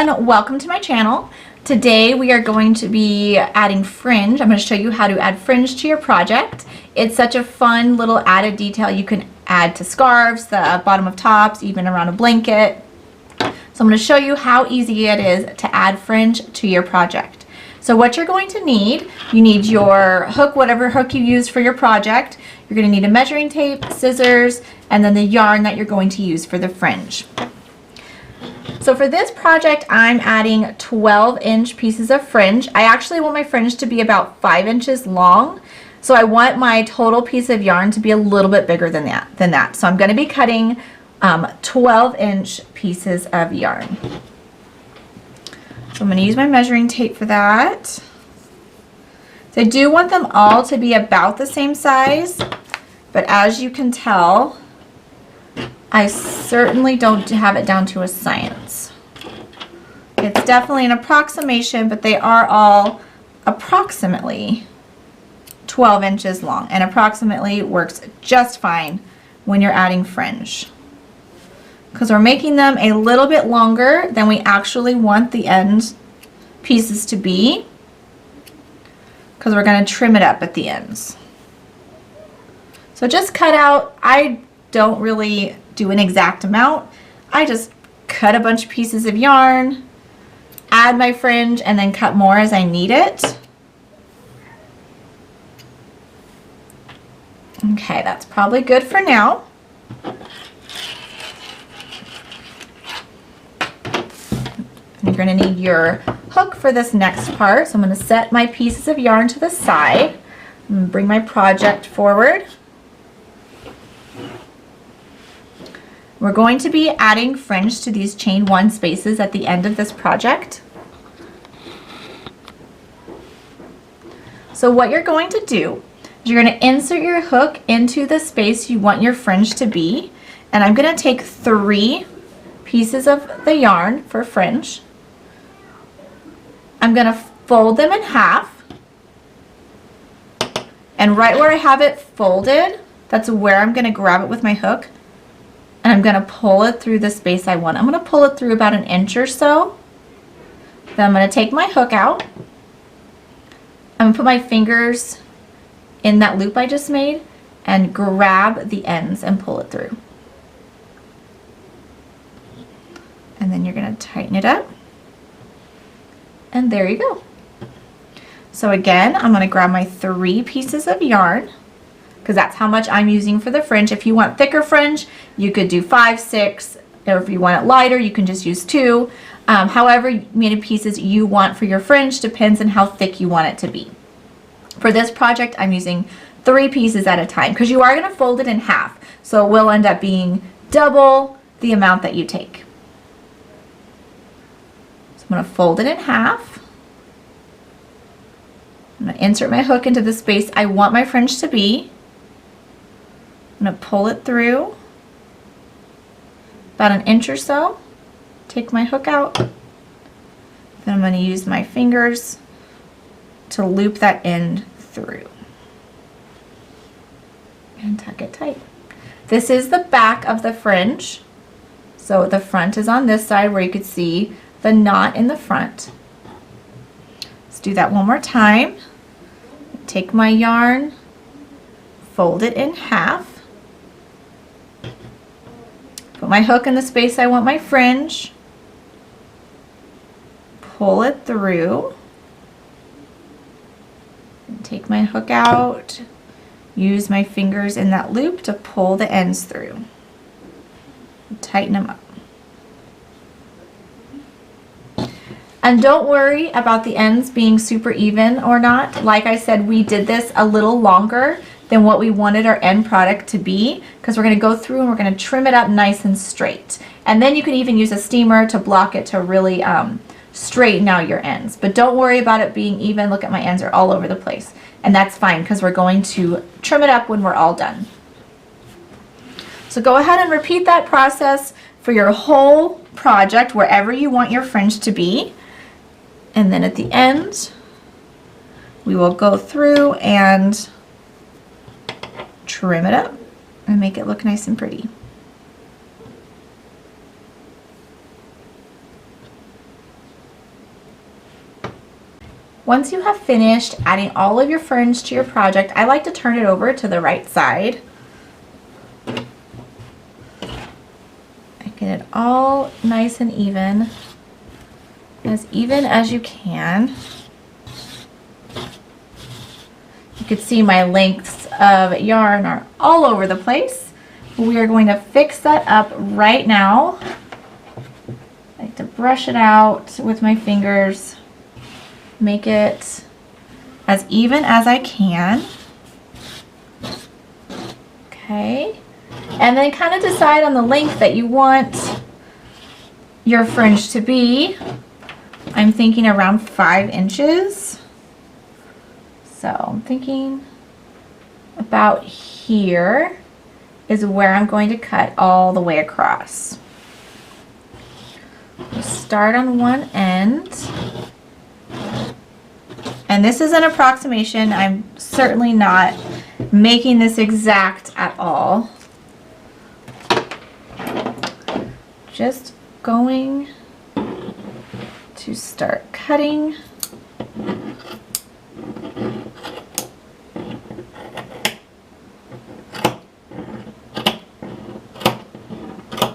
everyone, welcome to my channel. Today we are going to be adding fringe. I'm going to show you how to add fringe to your project. It's such a fun little added detail you can add to scarves, the bottom of tops, even around a blanket. So I'm going to show you how easy it is to add fringe to your project. So what you're going to need, you need your hook, whatever hook you use for your project. You're going to need a measuring tape, scissors, and then the yarn that you're going to use for the fringe. So for this project, I'm adding 12-inch pieces of fringe. I actually want my fringe to be about 5 inches long. So I want my total piece of yarn to be a little bit bigger than that. So I'm going to be cutting 12-inch pieces of yarn. So I'm going to use my measuring tape for that. So I do want them all to be about the same size, but as you can tell, I certainly don't have it down to a science. It's definitely an approximation, but they are all approximately 12 inches long, and approximately works just fine when you're adding fringe, because we're making them a little bit longer than we actually want the end pieces to be, because we're going to trim it up at the ends. So just cut out, I don't really do an exact amount. I just cut a bunch of pieces of yarn, add my fringe, and then cut more as I need it. Okay, that's probably good for now. You're going to need your hook for this next part. So I'm going to set my pieces of yarn to the side and bring my project forward. We're going to be adding fringe to these chain 1 spaces at the end of this project. So what you're going to do is you're going to insert your hook into the space you want your fringe to be, and I'm going to take 3 pieces of the yarn for fringe. I'm going to fold them in half, and right where I have it folded, that's where I'm going to grab it with my hook. And I'm going to pull it through the space I want. I'm going to pull it through about an inch or so. Then I'm going to take my hook out. I'm going to put my fingers in that loop I just made and grab the ends and pull it through. And then you're going to tighten it up. And there you go. So again, I'm going to grab my 3 pieces of yarn, because that's how much I'm using for the fringe. If you want thicker fringe, you could do 5, 6, or if you want it lighter, you can just use 2. However many pieces you want for your fringe depends on how thick you want it to be. For this project, I'm using 3 pieces at a time, because you are going to fold it in half, so it will end up being double the amount that you take. So I'm going to fold it in half. I'm going to insert my hook into the space I want my fringe to be. I'm going to pull it through about an inch or so, take my hook out, then I'm going to use my fingers to loop that end through and tuck it tight. This is the back of the fringe, so the front is on this side where you could see the knot in the front. Let's do that one more time. Take my yarn, fold it in half, put my hook in the space I want my fringe, pull it through, and take my hook out, use my fingers in that loop to pull the ends through, and tighten them up. And don't worry about the ends being super even or not. Like I said, we did this a little longer than what we wanted our end product to be, because we're going to go through and we're going to trim it up nice and straight. And then you can even use a steamer to block it to really straighten out your ends. But don't worry about it being even. Look at my ends are all over the place. And that's fine, because we're going to trim it up when we're all done. So go ahead and repeat that process for your whole project, wherever you want your fringe to be. And then at the end, we will go through and trim it up and make it look nice and pretty. Once you have finished adding all of your fringe to your project, I like to turn it over to the right side. Get it all nice and even as you can. You can see my lengths of yarn are all over the place. We are going to fix that up right now. I like to brush it out with my fingers, make it as even as I can. Okay. And then kind of decide on the length that you want your fringe to be. I'm thinking around 5 inches. So I'm thinking about here is where I'm going to cut all the way across. Start on one end. And this is an approximation. I'm certainly not making this exact at all. Just going to start cutting.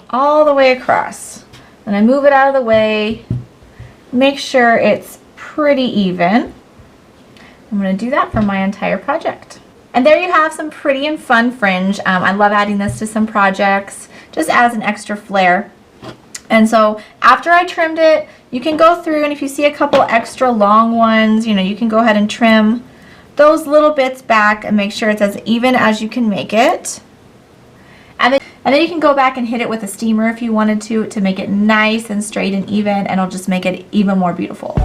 All the way across. And I move it out of the way. Make sure it's pretty even. I'm going to do that for my entire project. And there you have some pretty and fun fringe. I love adding this to some projects, just as an extra flair. And so after I trimmed it, you can go through, and if you see a couple extra long ones, you know, you can go ahead and trim those little bits back and make sure it's as even as you can make it. And then you can go back and hit it with a steamer if you wanted to make it nice and straight and even, and it'll just make it even more beautiful.